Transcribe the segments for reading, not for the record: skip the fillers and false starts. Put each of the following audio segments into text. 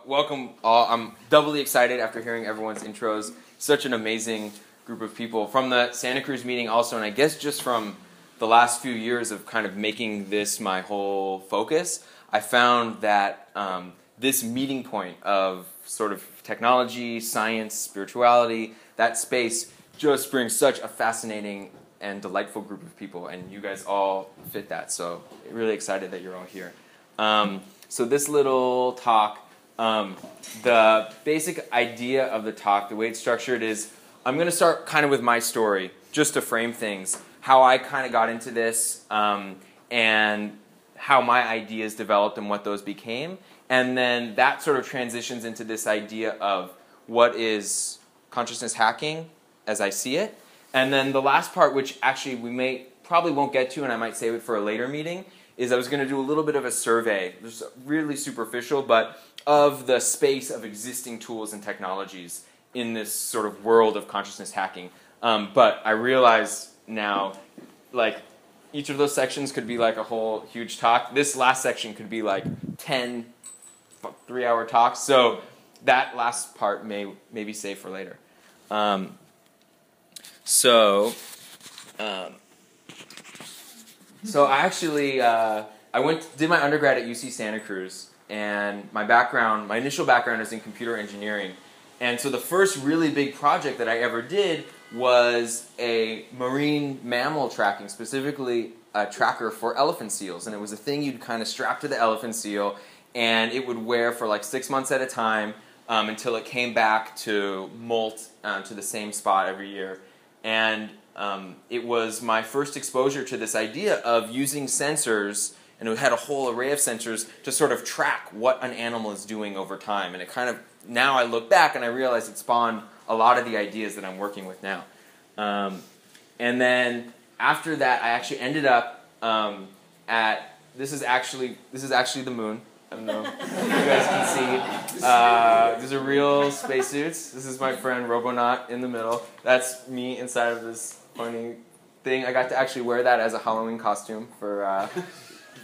Welcome all. I'm doubly excited after hearing everyone's intros. Such an amazing group of people from the Santa Cruz meeting also, and I guess just from the last few years of kind of making this my whole focus, I found that this meeting point of sort of technology, science, spirituality, that space just brings such a fascinating and delightful group of people, and you guys all fit that, so really excited that you're all here. So this little talk, the basic idea of the talk, the way it's structured is, I'm going to start kind of with my story, just to frame things, how I kind of got into this, and how my ideas developed and what those became. And then that sort of transitions into this idea of what is consciousness hacking as I see it. And then the last part, which actually we probably won't get to, and I might save it for a later meeting, is I was going to do a little bit of a survey, just really superficial, but of the space of existing tools and technologies in this sort of world of consciousness hacking. But I realize now, like, each of those sections could be like a whole huge talk. This last section could be like 10 3-hour talks. So that last part may be saved for later. So I actually did my undergrad at UC Santa Cruz, and my initial background is in computer engineering. And so the first really big project that I ever did was a marine mammal tracking, specifically a tracker for elephant seals. And it was a thing you'd kind of strap to the elephant seal, and it would wear for like 6 months at a time until it came back to molt to the same spot every year. And it was my first exposure to this idea of using sensors, and it had a whole array of sensors to sort of track what an animal is doing over time. And it kind of, now I look back and I realize it spawned a lot of the ideas that I'm working with now. And then after that, I actually ended up this is actually the moon. I don't know if you guys can see. These are real spacesuits. This is my friend Robonaut in the middle. That's me inside of this funny thing. I got to actually wear that as a Halloween costume for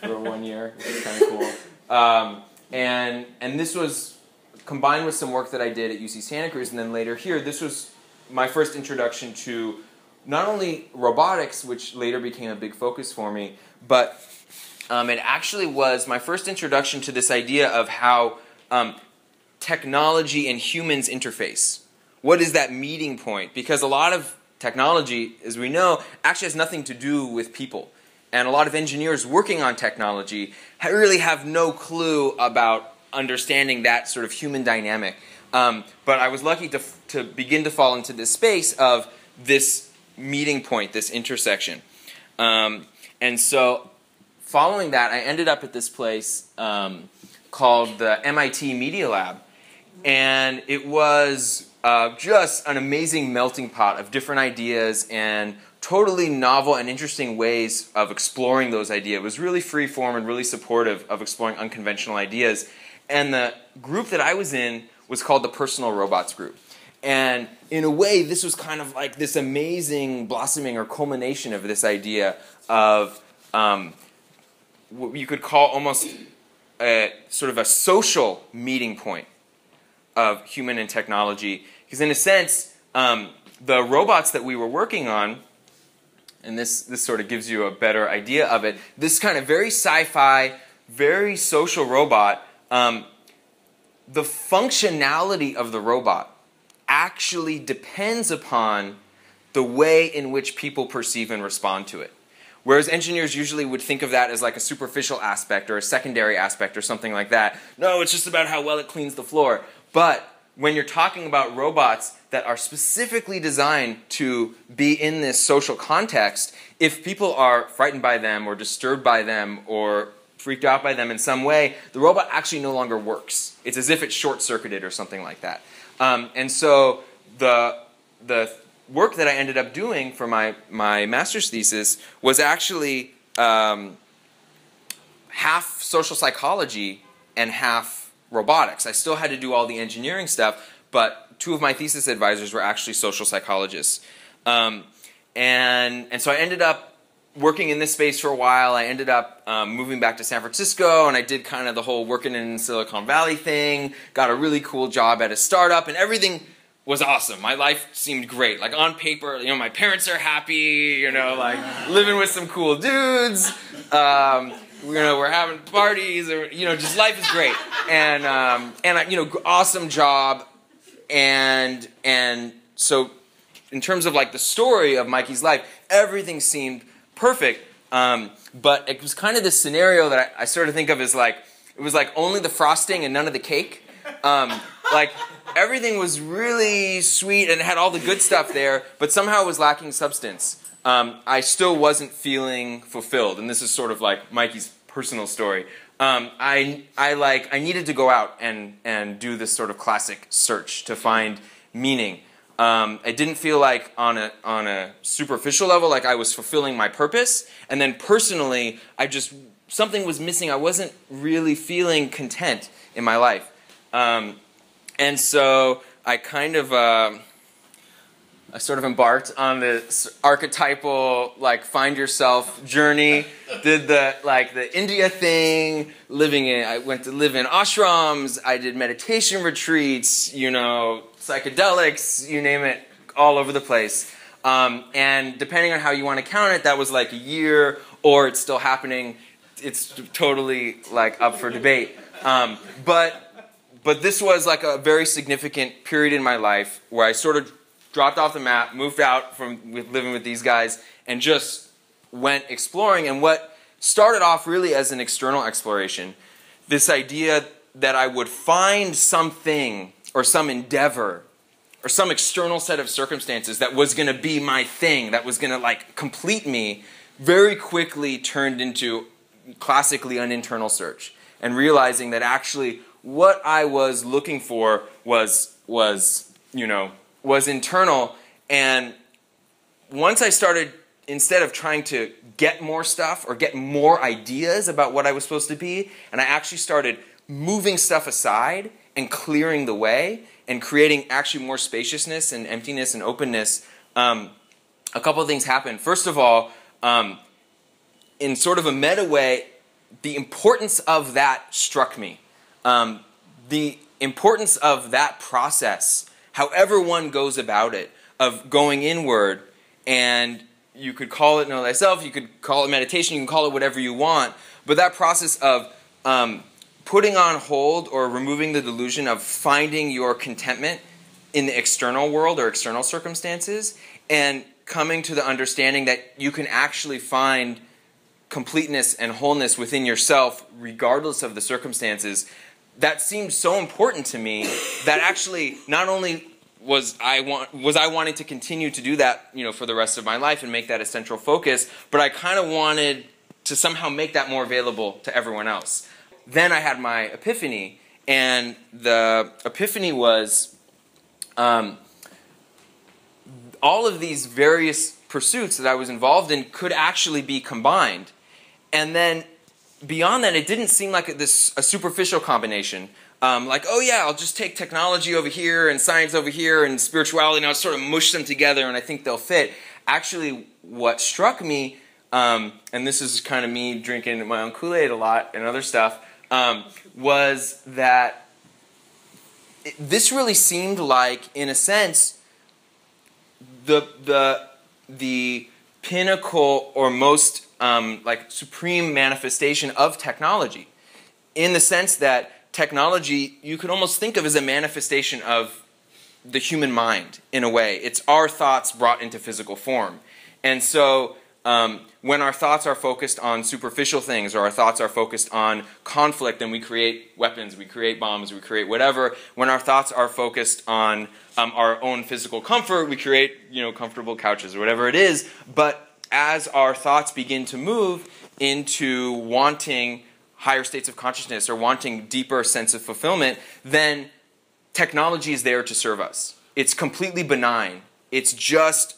1 year, which is kind of cool. And this was combined with some work that I did at UC Santa Cruz, and then later here. This was my first introduction to not only robotics, which later became a big focus for me, but it actually was my first introduction to this idea of how technology and humans interface. What is that meeting point? Because a lot of technology, as we know, actually has nothing to do with people. And a lot of engineers working on technology really have no clue about understanding that sort of human dynamic. But I was lucky to begin to fall into this space of this meeting point, this intersection. And so following that, I ended up at this place called the MIT Media Lab. And it was just an amazing melting pot of different ideas and totally novel and interesting ways of exploring those ideas. It was really free form and really supportive of exploring unconventional ideas. And the group that I was in was called the Personal Robots Group. And in a way, this was kind of like this amazing blossoming or culmination of this idea of what you could call almost sort of a social meeting point of human and technology. Because in a sense, the robots that we were working on, and this sort of gives you a better idea of it, this kind of very sci-fi, very social robot, the functionality of the robot actually depends upon the way in which people perceive and respond to it. Whereas engineers usually would think of that as like a superficial aspect or a secondary aspect or something like that. No, it's just about how well it cleans the floor. But when you're talking about robots that are specifically designed to be in this social context, if people are frightened by them or disturbed by them or freaked out by them in some way, the robot actually no longer works. It's as if it's short-circuited or something like that. And so the work that I ended up doing for my master's thesis was actually half social psychology and half robotics. I still had to do all the engineering stuff, but 2 of my thesis advisors were actually social psychologists. And so I ended up working in this space for a while. I ended up moving back to San Francisco, and I did kind of the whole working in Silicon Valley thing, got a really cool job at a startup, and everything was awesome. My life seemed great. Like on paper, you know, my parents are happy, you know, like living with some cool dudes, you know, we're having parties, or, you know, just life is great. And you know, awesome job. And so in terms of like the story of Mikey's life, everything seemed perfect. But it was kind of this scenario that I sort of think of as like, it was like only the frosting and none of the cake. Like everything was really sweet and it had all the good stuff there, but somehow it was lacking substance. I still wasn't feeling fulfilled, and this is sort of like Mikey's personal story. I needed to go out and do this sort of classic search to find meaning. I didn't feel like on a superficial level like I was fulfilling my purpose, and then personally, something was missing. I wasn't really feeling content in my life. And so I kind of, I sort of embarked on this archetypal, like, find yourself journey. Did the India thing, I went to live in ashrams, I did meditation retreats, you know, psychedelics, you name it, all over the place. And depending on how you want to count it, that was like a year, or it's still happening. It's totally, like, up for debate. But this was like a very significant period in my life where I sort of dropped off the map, moved out from living with these guys, and just went exploring. And what started off really as an external exploration, this idea that I would find something or some endeavor or some external set of circumstances that was going to be my thing, that was going to like complete me, very quickly turned into classically an internal search, and realizing that actually what I was looking for was internal. And once I started, instead of trying to get more stuff or get more ideas about what I was supposed to be, and I actually started moving stuff aside and clearing the way and creating actually more spaciousness and emptiness and openness, a couple of things happened. First of all, in sort of a meta way, the importance of that struck me. The importance of that process, however one goes about it, of going inward, and you could call it know thyself, you could call it meditation, you can call it whatever you want, but that process of putting on hold or removing the delusion of finding your contentment in the external world or external circumstances, and coming to the understanding that you can actually find completeness and wholeness within yourself regardless of the circumstances, that seemed so important to me that actually not only was I wanting to continue to do that, you know, for the rest of my life and make that a central focus, but I kind of wanted to somehow make that more available to everyone else. Then I had my epiphany, and the epiphany was all of these various pursuits that I was involved in could actually be combined. And then beyond that, it didn't seem like a superficial combination. Like, oh yeah, I'll just take technology over here and science over here and spirituality, and I'll sort of mush them together and I think they'll fit. Actually, what struck me, and this is kind of me drinking my own Kool-Aid a lot and other stuff, was that this really seemed like, in a sense, the pinnacle or most like supreme manifestation of technology, in the sense that technology you could almost think of as a manifestation of the human mind in a way. It's our thoughts brought into physical form. And so when our thoughts are focused on superficial things, or our thoughts are focused on conflict, then we create weapons, we create bombs, we create whatever. When our thoughts are focused on our own physical comfort, we create, you know, comfortable couches or whatever it is. But as our thoughts begin to move into wanting higher states of consciousness or wanting deeper sense of fulfillment, then technology is there to serve us. It's completely benign. It's just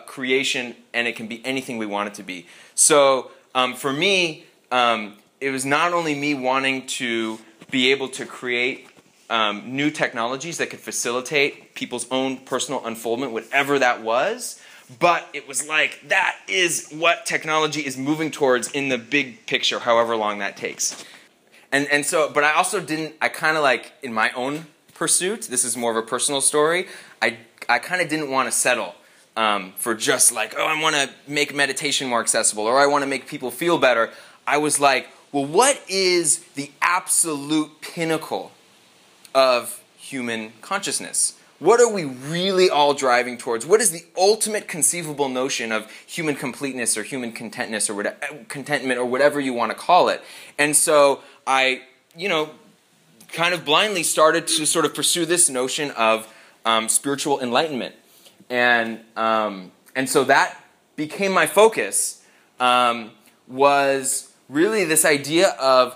creation, and it can be anything we want it to be. So for me, it was not only me wanting to be able to create new technologies that could facilitate people's own personal unfoldment, whatever that was, but it was like, that is what technology is moving towards in the big picture, however long that takes. And so, but I also didn't, I kind of like, in my own pursuit, this is more of a personal story, I kind of didn't want to settle for just like, oh, I want to make meditation more accessible, or I want to make people feel better. I was like, well, what is the absolute pinnacle of human consciousness? What are we really all driving towards? What is the ultimate conceivable notion of human completeness or human contentness or contentment or whatever you want to call it? And so I, kind of blindly started to sort of pursue this notion of spiritual enlightenment. And so that became my focus, was really this idea of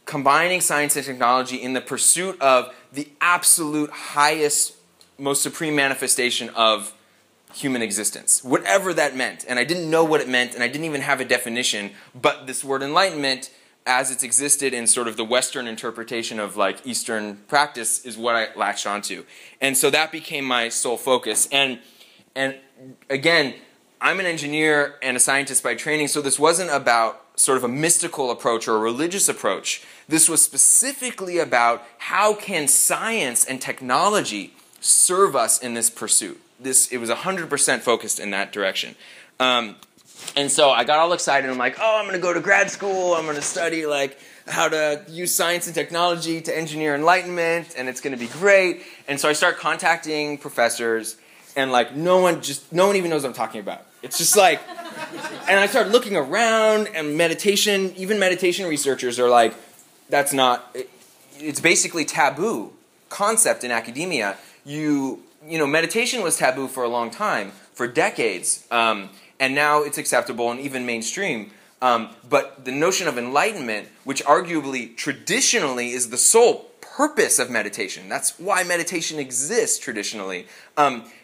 combining science and technology in the pursuit of the absolute highest, most supreme manifestation of human existence, whatever that meant. And I didn't know what it meant, and I didn't even have a definition, but this word enlightenment, as it's existed in sort of the Western interpretation of like Eastern practice, is what I latched onto. And so that became my sole focus. And again, I'm an engineer and a scientist by training, so this wasn't about sort of a mystical approach or a religious approach. This was specifically about how can science and technology serve us in this pursuit. It was 100% focused in that direction. And so I got all excited. I'm like, oh, I'm going to go to grad school. I'm going to study like how to use science and technology to engineer enlightenment, and it's going to be great. And so I start contacting professors, and like no one even knows what I'm talking about. It's just like, and I started looking around, and even meditation researchers are like, that's not, it's basically taboo concept in academia. Meditation was taboo for a long time, for decades, and now it's acceptable and even mainstream. But the notion of enlightenment, which arguably traditionally is the sole purpose of meditation, that's why meditation exists traditionally,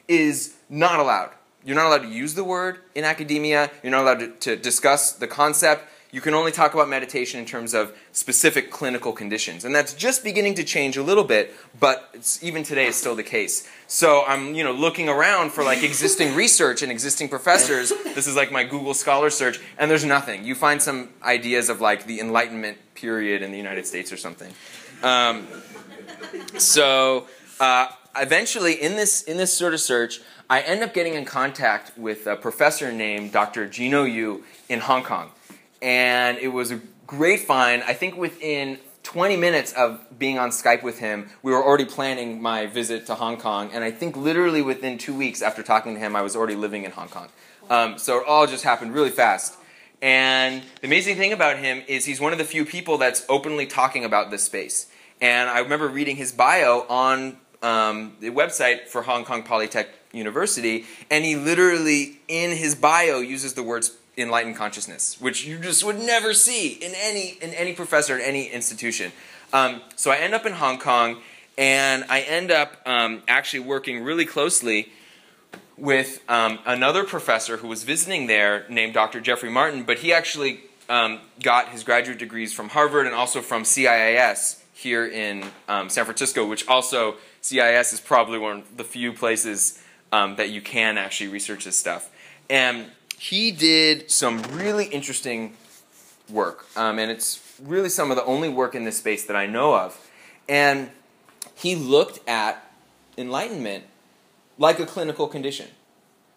is not allowed. You're not allowed to use the word in academia. You're not allowed to discuss the concept. You can only talk about meditation in terms of specific clinical conditions. And that's just beginning to change a little bit, but even today it's still the case. So I'm looking around for like existing research and existing professors. This is like my Google Scholar search, and there's nothing. You find some ideas of like the Enlightenment period in the United States or something. Eventually in this sort of search, I end up getting in contact with a professor named Dr. Gino Yu in Hong Kong. And it was a great find. I think within 20 minutes of being on Skype with him, we were already planning my visit to Hong Kong. And I think literally within 2 weeks after talking to him, I was already living in Hong Kong. So it all just happened really fast. And the amazing thing about him is he's one of the few people that's openly talking about this space. And I remember reading his bio on the website for Hong Kong Polytech University, and he literally, in his bio, uses the words enlightened consciousness, which you just would never see in any professor in any institution. So I end up in Hong Kong, and I end up actually working really closely with another professor who was visiting there named Dr. Jeffrey Martin, but he actually got his graduate degrees from Harvard and also from CIIS here in San Francisco, which also CIIS is probably one of the few places that you can actually research this stuff. And he did some really interesting work, and it's really some of the only work in this space that I know of. And he looked at enlightenment like a clinical condition,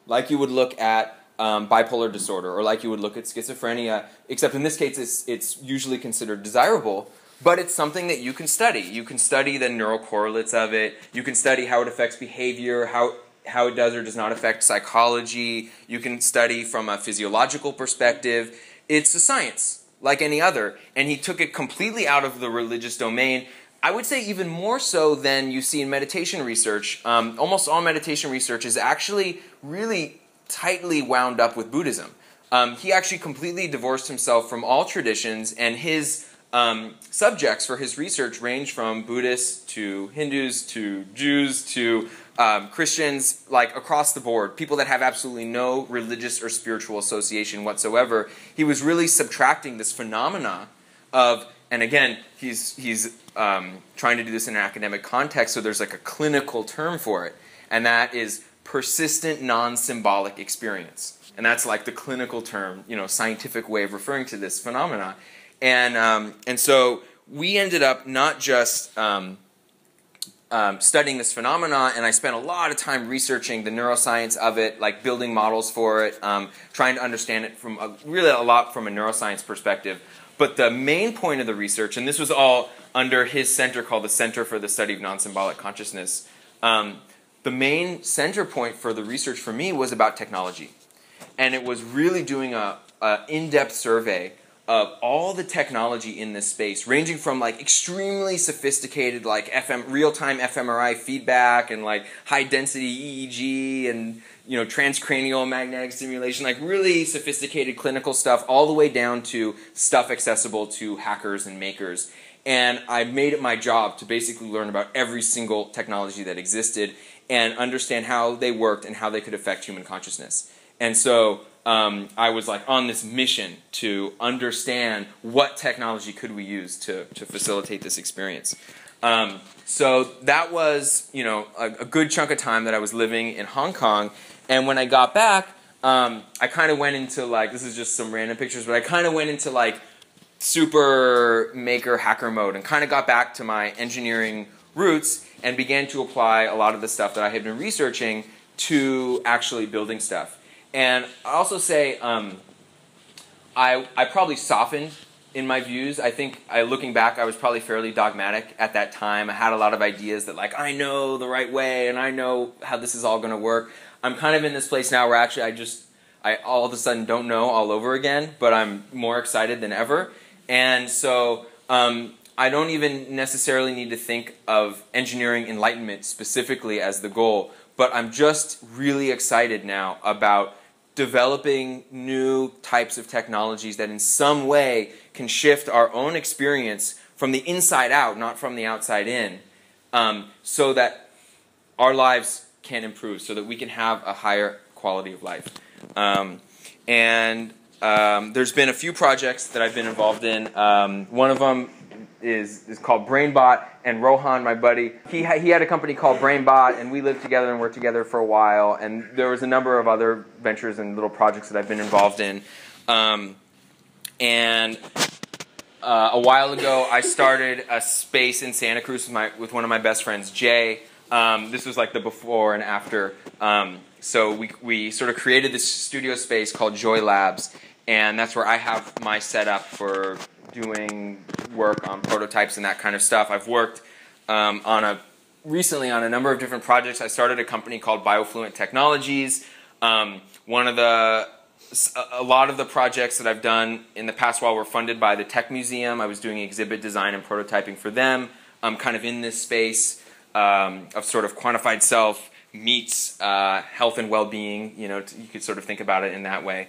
like you would look at bipolar disorder, or like you would look at schizophrenia, except in this case it's usually considered desirable, but it's something that you can study. You can study the neural correlates of it. You can study how it affects behavior, how it does or does not affect psychology. You can study from a physiological perspective. It's a science, like any other. And he took it completely out of the religious domain. I would say even more so than you see in meditation research. Almost all meditation research is actually really tightly wound up with Buddhism. He actually completely divorced himself from all traditions, and his subjects for his research range from Buddhists to Hindus to Jews to Christians, like across the board, people that have absolutely no religious or spiritual association whatsoever. He was really subtracting this phenomena of, and again, he's trying to do this in an academic context, so there's like a clinical term for it, and that is persistent non-symbolic experience. And that's like the clinical term, scientific way of referring to this phenomena. And so we ended up not just studying this phenomena, and I spent a lot of time researching the neuroscience of it, like building models for it, trying to understand it from really a lot from a neuroscience perspective. But the main point of the research, and this was all under his center called the Center for the Study of Non-Symbolic Consciousness, the main center point for the research for me was about technology. And it was really doing a in-depth survey of all the technology in this space, ranging from like extremely sophisticated like real-time fMRI feedback and like high-density EEG and transcranial magnetic stimulation, like really sophisticated clinical stuff, all the way down to stuff accessible to hackers and makers. And I made it my job to basically learn about every single technology that existed and understand how they worked and how they could affect human consciousness. And so I was like on this mission to understand what technology could we use to facilitate this experience. So that was a good chunk of time that I was living in Hong Kong. And when I got back, I kind of went into like, this is just some random pictures, but I kind of went into like super maker hacker mode and kind of got back to my engineering roots and began to apply a lot of the stuff that I had been researching to actually building stuff. And I also say I probably softened in my views. I think looking back, I was probably fairly dogmatic at that time. I had a lot of ideas that like, I know the right way and I know how this is all going to work. I'm kind of in this place now where actually I all of a sudden don't know all over again, but I'm more excited than ever. And so I don't even necessarily need to think of engineering enlightenment specifically as the goal, but I'm just really excited now about developing new types of technologies that in some way can shift our own experience from the inside out, not from the outside in, so that our lives can improve, so that we can have a higher quality of life. There's been a few projects that I've been involved in. One of them is called BrainBot, and Rohan, my buddy, he had a company called BrainBot, and we lived together and worked together for a while, and there was a number of other ventures and little projects that I've been involved in. A while ago, I started a space in Santa Cruz with one of my best friends, Jay. This was like the before and after. So we sort of created this studio space called Joy Labs, and that's where I have my setup for doing work on prototypes and that kind of stuff. I've worked recently on a number of different projects. I started a company called Biofluent Technologies. A lot of the projects that I've done in the past while were funded by the Tech Museum. I was doing exhibit design and prototyping for them. I'm kind of in this space of sort of quantified self meets health and well-being. You could sort of think about it in that way.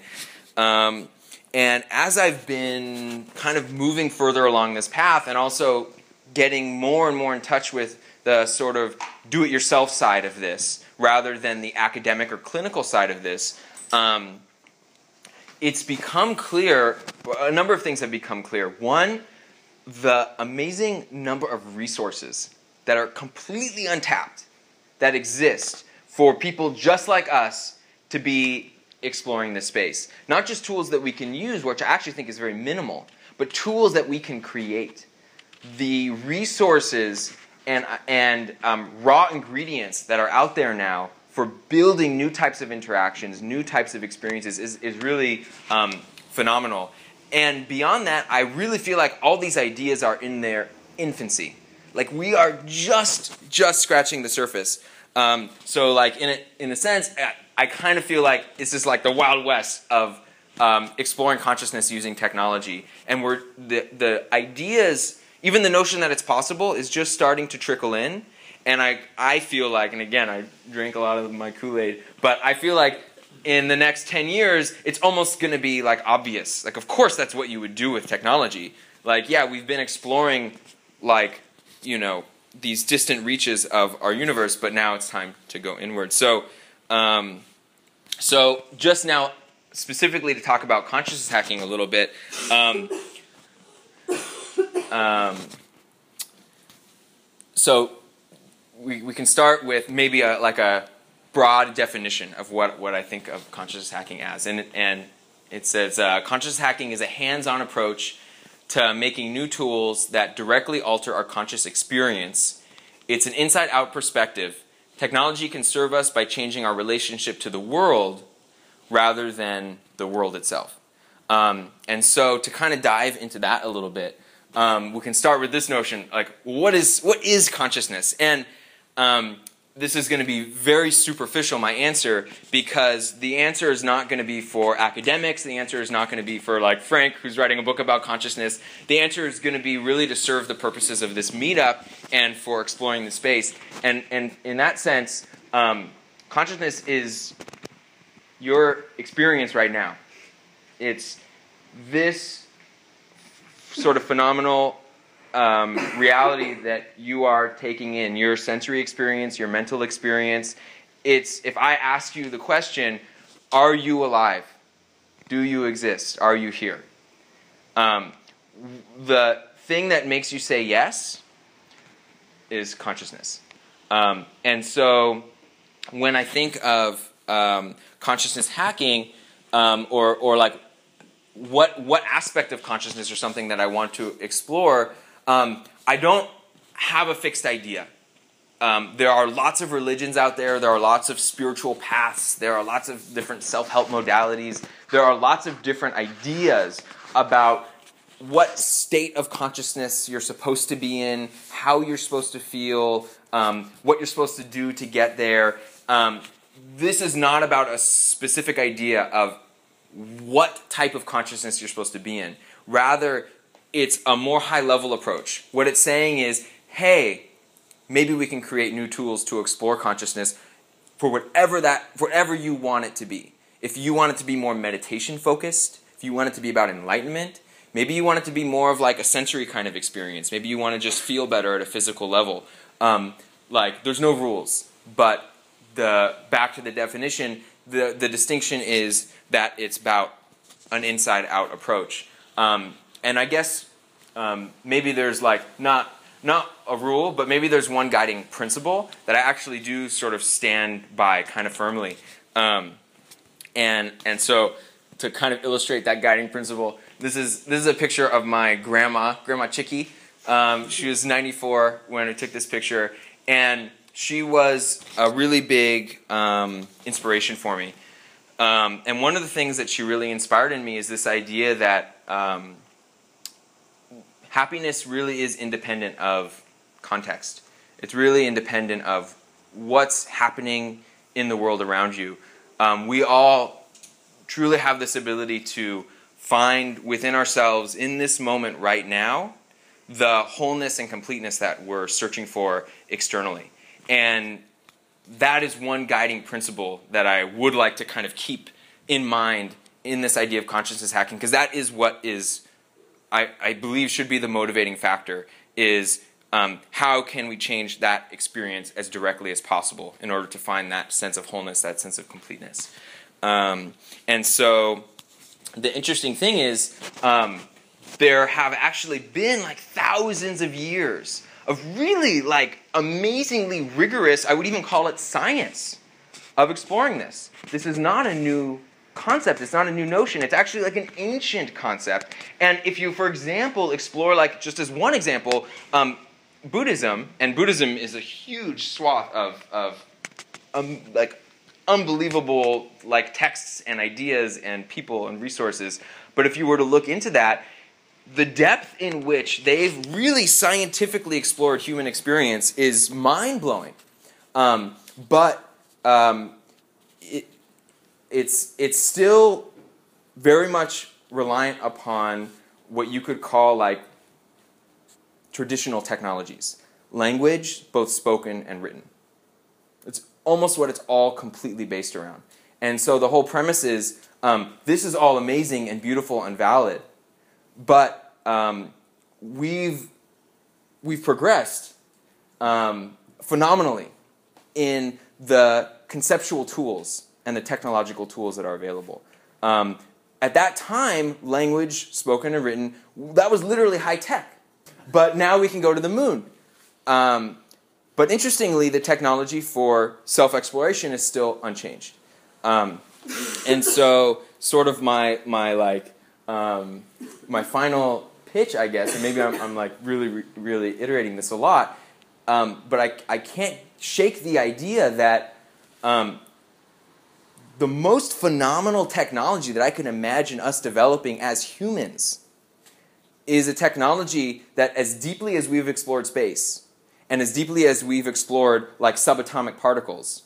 And as I've been kind of moving further along this path and also getting more and more in touch with the sort of do-it-yourself side of this rather than the academic or clinical side of this, it's become clear, a number of things have become clear. One, the amazing number of resources that are completely untapped that exist for people just like us to be exploring this space. Not just tools that we can use, which I actually think is very minimal, but tools that we can create. The resources and raw ingredients that are out there now for building new types of interactions, new types of experiences is really phenomenal. And beyond that, I really feel like all these ideas are in their infancy. Like we are just scratching the surface. So like in a sense, I kind of feel like it's just like the Wild West of exploring consciousness using technology. And the ideas, even the notion that it's possible, is just starting to trickle in. And I feel like, and again, I drink a lot of my Kool-Aid, but I feel like in the next 10 years, it's almost going to be like obvious. Like, of course, that's what you would do with technology. Like, yeah, we've been exploring, like, these distant reaches of our universe, but now it's time to go inward. So just now, specifically to talk about consciousness hacking a little bit, so we can start with maybe a broad definition of what I think of consciousness hacking as. And it says, consciousness hacking is a hands-on approach to making new tools that directly alter our conscious experience. It's an inside-out perspective. Technology can serve us by changing our relationship to the world rather than the world itself. And so to kind of dive into that a little bit, we can start with this notion, like, what is consciousness? And this is going to be very superficial, my answer, because the answer is not going to be for academics. The answer is not going to be for, like, Frank, who's writing a book about consciousness. The answer is going to be really to serve the purposes of this meetup and for exploring the space. And in that sense, consciousness is your experience right now. It's this sort of phenomenal reality that you are taking in, your sensory experience, your mental experience. It's, if I ask you the question, are you alive? Do you exist? Are you here? The thing that makes you say yes is consciousness. And so when I think of consciousness hacking, or like what aspect of consciousness or something that I want to explore, I don't have a fixed idea. There are lots of religions out there. There are lots of spiritual paths. There are lots of different self-help modalities. There are lots of different ideas about what state of consciousness you're supposed to be in, how you're supposed to feel, what you're supposed to do to get there. This is not about a specific idea of what type of consciousness you're supposed to be in. Rather, it's a more high-level approach. What it's saying is, hey, maybe we can create new tools to explore consciousness for whatever you want it to be. If you want it to be more meditation-focused, if you want it to be about enlightenment, maybe you want it to be more of like a sensory kind of experience. Maybe you want to just feel better at a physical level. Like, there's no rules. But back to the definition, the distinction is that it's about an inside-out approach. And I guess maybe there's like not a rule, but maybe there's one guiding principle that I actually do sort of stand by kind of firmly. And so to kind of illustrate that guiding principle, this is a picture of my Grandma Chicky. She was 94 when I took this picture, and she was a really big inspiration for me. And one of the things that she really inspired in me is this idea that happiness really is independent of context. It's really independent of what's happening in the world around you. We all truly have this ability to find within ourselves, in this moment right now, the wholeness and completeness that we're searching for externally. And that is one guiding principle that I would like to kind of keep in mind in this idea of consciousness hacking, because that is what is, I believe, should be the motivating factor, is how can we change that experience as directly as possible in order to find that sense of wholeness, that sense of completeness. And so the interesting thing is there have actually been like thousands of years of really like amazingly rigorous, I would even call it science, of exploring this. This is not a new concept. It's not a new notion. It's actually like an ancient concept. And if you, for example, explore, like just as one example, Buddhism, and Buddhism is a huge swath of like unbelievable like texts and ideas and people and resources. But if you were to look into that, the depth in which they've really scientifically explored human experience is mind-blowing. But it's still very much reliant upon what you could call like traditional technologies. Language, both spoken and written. It's almost what it's all completely based around. And so the whole premise is, this is all amazing and beautiful and valid, but we've progressed phenomenally in the conceptual tools and the technological tools that are available. At that time, language, spoken and written, that was literally high tech. But now we can go to the moon. But But interestingly, the technology for self-exploration is still unchanged. And so, sort of my final pitch, I guess, and maybe I'm like really iterating this a lot, but I can't shake the idea that the most phenomenal technology that I can imagine us developing as humans is a technology that, as deeply as we've explored space, and as deeply as we've explored like subatomic particles,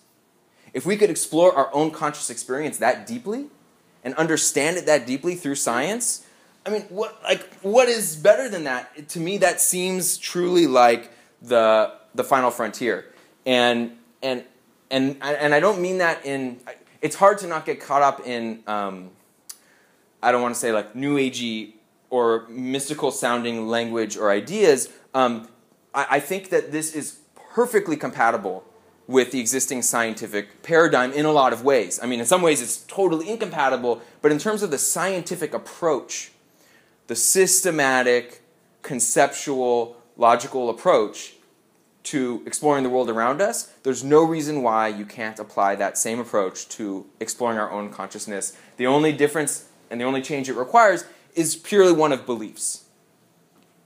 if we could explore our own conscious experience that deeply and understand it that deeply through science, I mean, what is better than that? To me, that seems truly like the final frontier. And I don't mean that in. It's hard to not get caught up in. I don't want to say like new agey or mystical sounding language or ideas. I think that this is perfectly compatible with the existing scientific paradigm in a lot of ways. I mean, in some ways it's totally incompatible, but in terms of the scientific approach, the systematic, conceptual, logical approach to exploring the world around us, there's no reason why you can't apply that same approach to exploring our own consciousness. The only difference and the only change it requires is purely one of beliefs.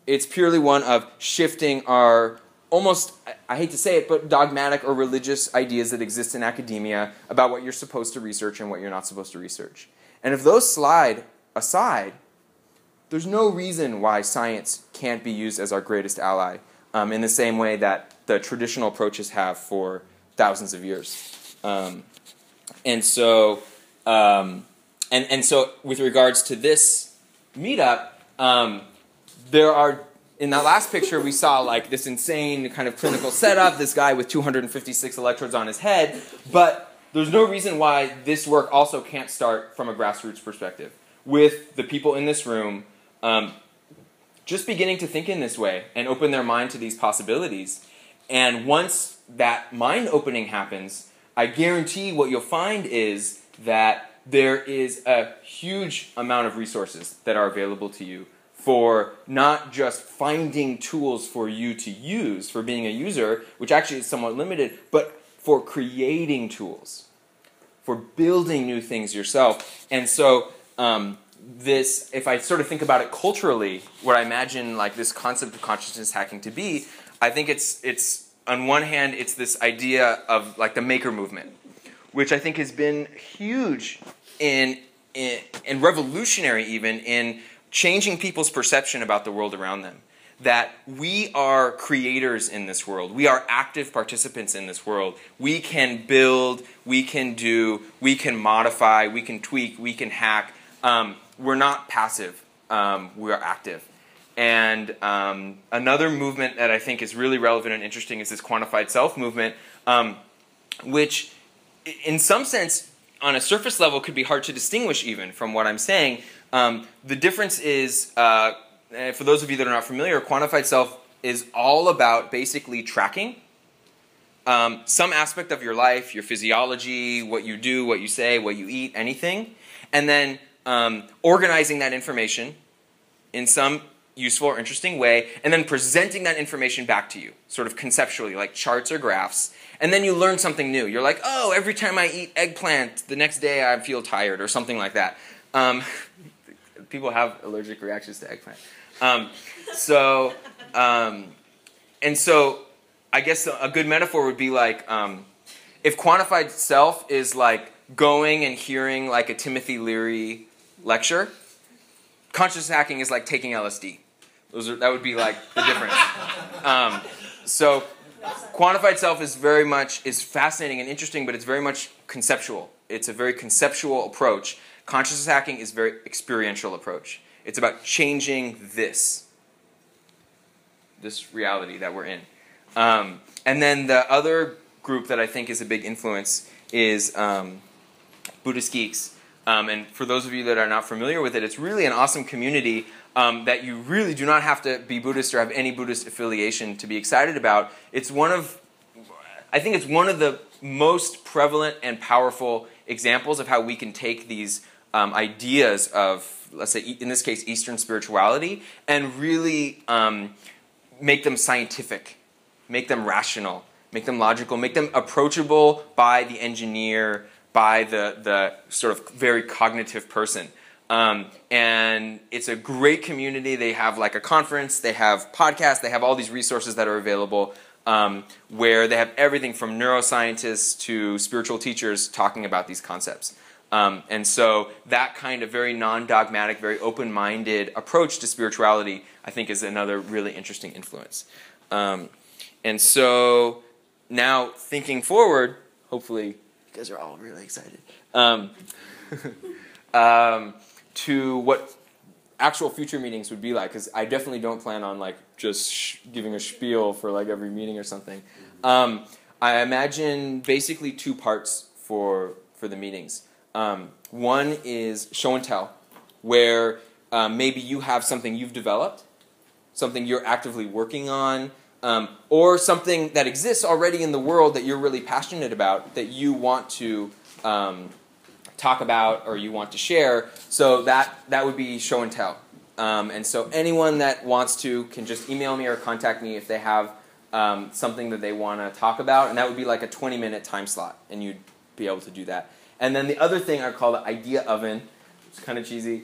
It's purely one of shifting our almost, I hate to say it, but dogmatic or religious ideas that exist in academia about what you're supposed to research and what you're not supposed to research. And if those slide aside, there's no reason why science can't be used as our greatest ally in the same way that the traditional approaches have for thousands of years. And so with regards to this meetup, there are, in that last picture we saw like this insane kind of clinical setup, this guy with 256 electrodes on his head, but there's no reason why this work also can't start from a grassroots perspective, with the people in this room just beginning to think in this way and open their mind to these possibilities. And once that mind opening happens, I guarantee what you'll find is that there is a huge amount of resources that are available to you for not just finding tools for you to use for being a user, which actually is somewhat limited, but for creating tools, for building new things yourself. And so this, if I sort of think about it culturally, what I imagine like this concept of consciousness hacking to be, I think it's on one hand, it's this idea of like the maker movement, which I think has been huge and revolutionary even in changing people's perception about the world around them. That we are creators in this world. We are active participants in this world. We can build, we can do, we can modify, we can tweak, we can hack. We're not passive. We are active. And another movement that I think is really relevant and interesting is this Quantified Self movement, which in some sense, on a surface level, could be hard to distinguish even from what I'm saying. The difference is, for those of you that are not familiar, Quantified Self is all about basically tracking some aspect of your life, your physiology, what you do, what you say, what you eat, anything, and then organizing that information in some useful or interesting way, and then presenting that information back to you, sort of conceptually, like charts or graphs, and then you learn something new. You're like, oh, every time I eat eggplant, the next day I feel tired, or something like that. People have allergic reactions to eggplant. And so I guess a good metaphor would be like, if Quantified Self is like going and hearing like a Timothy Leary lecture, conscious hacking is like taking LSD. That would be like the difference. So Quantified Self is fascinating and interesting, but it's very much conceptual. It's a very conceptual approach. Conscious hacking is a very experiential approach. It's about changing this reality that we're in. And then the other group that I think is a big influence is Buddhist Geeks. And for those of you that are not familiar with it, it's really an awesome community that you really do not have to be Buddhist or have any Buddhist affiliation to be excited about. I think it's one of the most prevalent and powerful examples of how we can take these ideas of, let's say, in this case, Eastern spirituality, and really make them scientific, make them rational, make them logical, make them approachable by the engineer, by the sort of very cognitive person. And it's a great community. They have like a conference, they have podcasts, they have all these resources that are available, where they have everything from neuroscientists to spiritual teachers talking about these concepts. And so that kind of very non-dogmatic, very open-minded approach to spirituality, I think, is another really interesting influence. And so now thinking forward, hopefully you guys are all really excited, to what actual future meetings would be like, because I definitely don't plan on like just giving a spiel for like every meeting or something. I imagine basically two parts for the meetings. One is show and tell, where maybe you have something you've developed, something you're actively working on, or something that exists already in the world that you're really passionate about, that you want to talk about or you want to share. So that would be show and tell. And so anyone that wants to can just email me or contact me if they have something that they want to talk about, and that would be like a 20-minute time slot, and you'd be able to do that. And then the other thing I call the idea oven, which is kind of cheesy,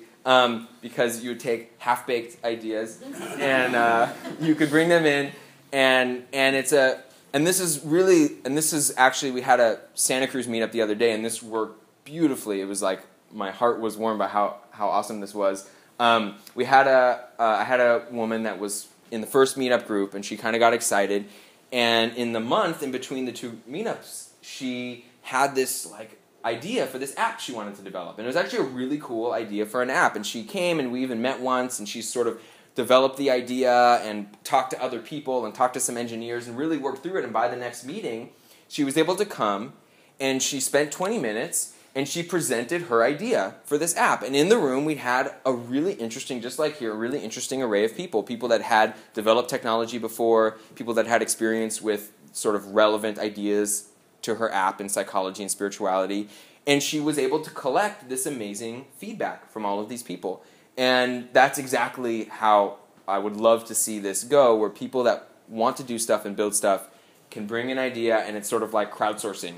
because you would take half-baked ideas and you could bring them in, and this is actually, we had a Santa Cruz meetup the other day, and this worked beautifully. It was like my heart was warmed by how awesome this was. I had a woman that was in the first meetup group, and she kind of got excited, and in the month in between the two meetups, she had this like idea for this app she wanted to develop. And it was actually a really cool idea for an app. And she came, and we even met once, and she sort of developed the idea and talked to other people and talked to some engineers and really worked through it. And by the next meeting, she was able to come, and she spent 20 minutes, and she presented her idea for this app. And in the room, we had a really interesting, just like here, a really interesting array of people. People that had developed technology before, people that had experience with sort of relevant ideas to her app in psychology and spirituality, and she was able to collect this amazing feedback from all of these people. And that's exactly how I would love to see this go, where people that want to do stuff and build stuff can bring an idea, and it's sort of like crowdsourcing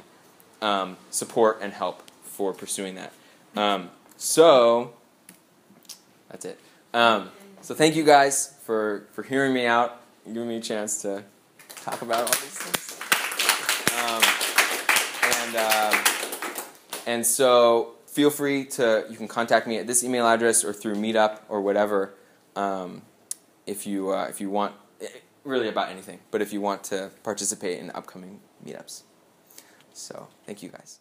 support and help for pursuing that. So that's it. So thank you guys for hearing me out and giving me a chance to talk about all these things. And so feel free to, you can contact me at this email address or through Meetup or whatever, if you want, really about anything, but if you want to participate in upcoming meetups. So thank you guys.